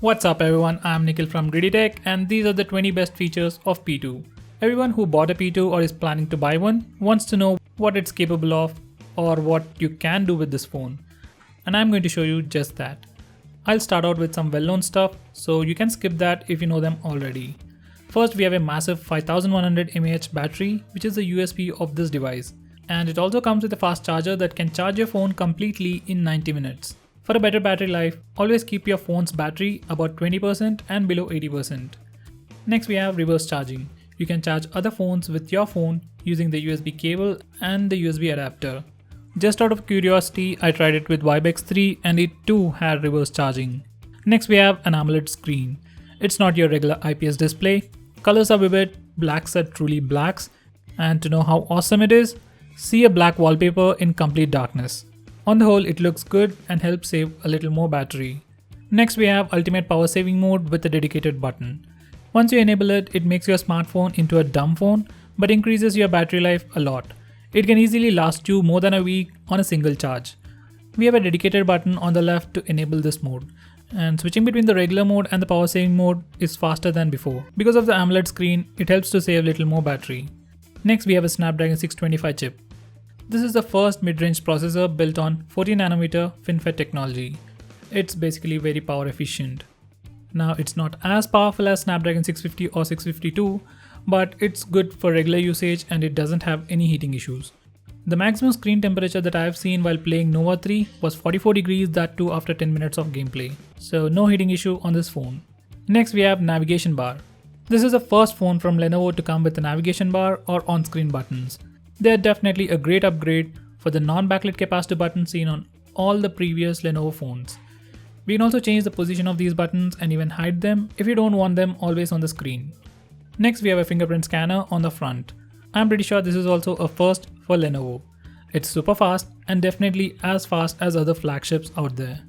What's up everyone, I'm Nikhil from GreedyTech and these are the 20 best features of P2. Everyone who bought a P2 or is planning to buy one wants to know what it's capable of or what you can do with this phone. And I'm going to show you just that. I'll start out with some well-known stuff, so you can skip that if you know them already. First, we have a massive 5100 mAh battery, which is the USP of this device. And it also comes with a fast charger that can charge your phone completely in 90 minutes. For a better battery life, always keep your phone's battery about 20% and below 80%. Next we have reverse charging. You can charge other phones with your phone using the USB cable and the USB adapter. Just out of curiosity, I tried it with Vibe X3 and it too had reverse charging. Next we have an AMOLED screen. It's not your regular IPS display. Colors are vivid, blacks are truly blacks, and to know how awesome it is, see a black wallpaper in complete darkness. On the whole, it looks good and helps save a little more battery. Next we have ultimate power saving mode with a dedicated button. Once you enable it, it makes your smartphone into a dumb phone but increases your battery life a lot. It can easily last you more than a week on a single charge. We have a dedicated button on the left to enable this mode. And switching between the regular mode and the power saving mode is faster than before. Because of the AMOLED screen, it helps to save a little more battery. Next we have a Snapdragon 625 chip. This is the first mid-range processor built on 14nm FinFET technology. It's basically very power efficient. Now it's not as powerful as Snapdragon 650 or 652, but it's good for regular usage and it doesn't have any heating issues. The maximum screen temperature that I have seen while playing Nova 3 was 44 degrees, that too after 10 minutes of gameplay. So no heating issue on this phone. Next we have navigation bar. This is the first phone from Lenovo to come with a navigation bar or on-screen buttons. They are definitely a great upgrade for the non-backlit capacitive buttons seen on all the previous Lenovo phones. We can also change the position of these buttons and even hide them if you don't want them always on the screen. Next we have a fingerprint scanner on the front. I'm pretty sure this is also a first for Lenovo. It's super fast and definitely as fast as other flagships out there.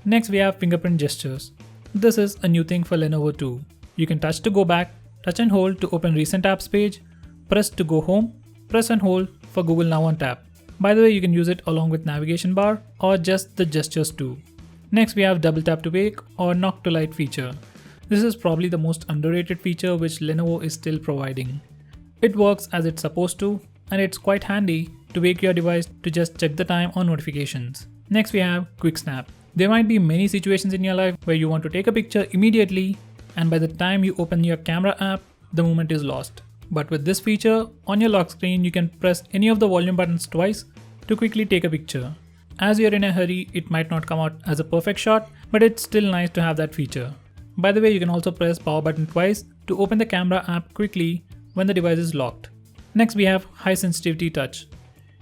Next we have fingerprint gestures. This is a new thing for Lenovo too. You can touch to go back, touch and hold to open recent apps page, press to go home, press and hold for Google Now on tap. By the way, you can use it along with navigation bar or just the gestures too. Next we have double tap to wake or knock to light feature. This is probably the most underrated feature which Lenovo is still providing. It works as it's supposed to and it's quite handy to wake your device to just check the time or notifications. Next we have quick snap. There might be many situations in your life where you want to take a picture immediately and by the time you open your camera app, the moment is lost. But with this feature, on your lock screen you can press any of the volume buttons twice to quickly take a picture. As you're in a hurry, it might not come out as a perfect shot, but it's still nice to have that feature. By the way, you can also press power button twice to open the camera app quickly when the device is locked. Next we have high sensitivity touch.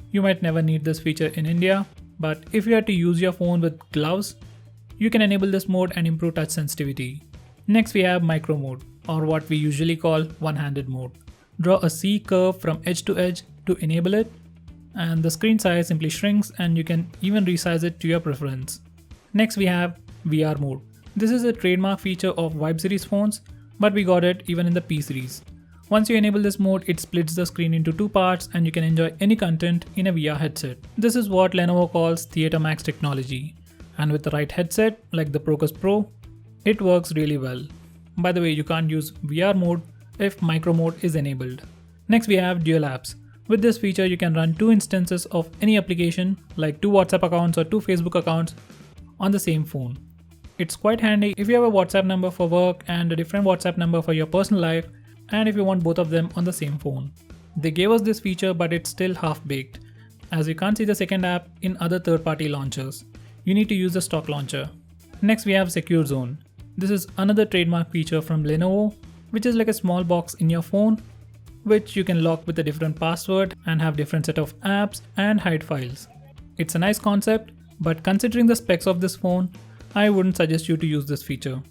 You might never need this feature in India, but if you had to use your phone with gloves, you can enable this mode and improve touch sensitivity. Next we have micro mode, or what we usually call one-handed mode. Draw a C curve from edge to edge to enable it, and the screen size simply shrinks and you can even resize it to your preference. Next we have VR mode. This is a trademark feature of Vibe series phones, but we got it even in the P series. Once you enable this mode, it splits the screen into two parts and you can enjoy any content in a VR headset. This is what Lenovo calls Theater Max technology, and with the right headset like the Procus Pro, it works really well. By the way, you can't use VR mode if micro mode is enabled. Next we have dual apps. With this feature you can run two instances of any application like two WhatsApp accounts or two Facebook accounts on the same phone. It's quite handy if you have a WhatsApp number for work and a different WhatsApp number for your personal life, and if you want both of them on the same phone. They gave us this feature but it's still half-baked, as you can't see the second app in other third-party launchers. You need to use the stock launcher. Next we have Secure Zone. This is another trademark feature from Lenovo, which is like a small box in your phone, which you can lock with a different password and have different set of apps and hide files. It's a nice concept, but considering the specs of this phone, I wouldn't suggest you to use this feature.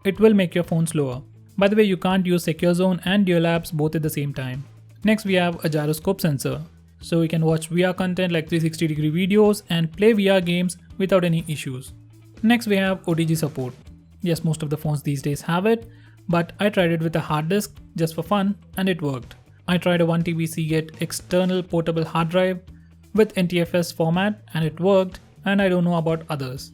It will make your phone slower. By the way, you can't use Secure Zone and dual apps both at the same time. Next we have a gyroscope sensor, so we can watch VR content like 360-degree videos and play VR games without any issues. Next we have OTG support. Yes, most of the phones these days have it, but I tried it with a hard disk just for fun and it worked. I tried a 1TB Seagate external portable hard drive with NTFS format and it worked, and I don't know about others.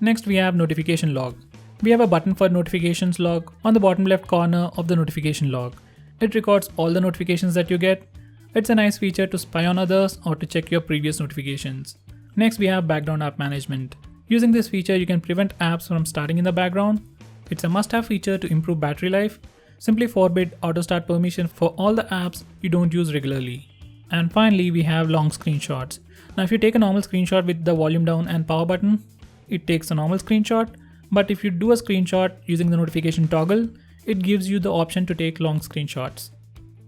Next we have notification log. We have a button for notifications log on the bottom left corner of the notification log. It records all the notifications that you get. It's a nice feature to spy on others or to check your previous notifications. Next, we have background app management. Using this feature, you can prevent apps from starting in the background. It's a must-have feature to improve battery life. Simply forbid auto start permission for all the apps you don't use regularly. And finally, we have long screenshots. Now, if you take a normal screenshot with the volume down and power button, it takes a normal screenshot. But if you do a screenshot using the notification toggle, it gives you the option to take long screenshots.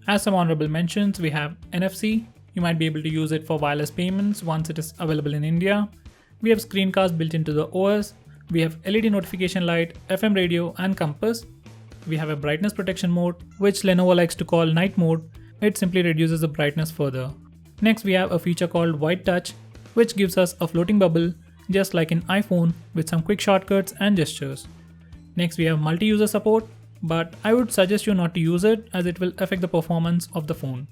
As some honorable mentions, we have NFC. You might be able to use it for wireless payments once it is available in India. We have screencast built into the OS. We have LED notification light, FM radio, and compass. We have a brightness protection mode, which Lenovo likes to call night mode. It simply reduces the brightness further. Next, we have a feature called White Touch, which gives us a floating bubble, just like in iPhone, with some quick shortcuts and gestures. Next, we have multi-user support, but I would suggest you not to use it as it will affect the performance of the phone.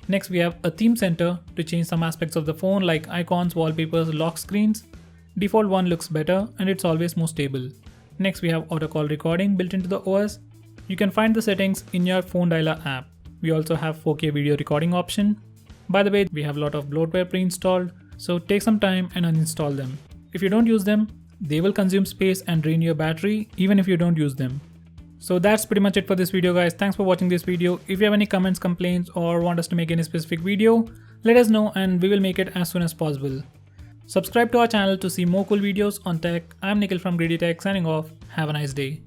Next, we have a theme center to change some aspects of the phone like icons, wallpapers, lock screens. Default one looks better and it's always more stable. Next, we have auto call recording built into the OS. You can find the settings in your phone dialer app. We also have 4K video recording option. By the way, we have a lot of bloatware pre-installed, so take some time and uninstall them. If you don't use them, they will consume space and drain your battery even if you don't use them. So that's pretty much it for this video, guys. Thanks for watching this video. If you have any comments, complaints, or want us to make any specific video, let us know and we will make it as soon as possible. Subscribe to our channel to see more cool videos on tech. I'm Nikhil from GreedyTech signing off. Have a nice day.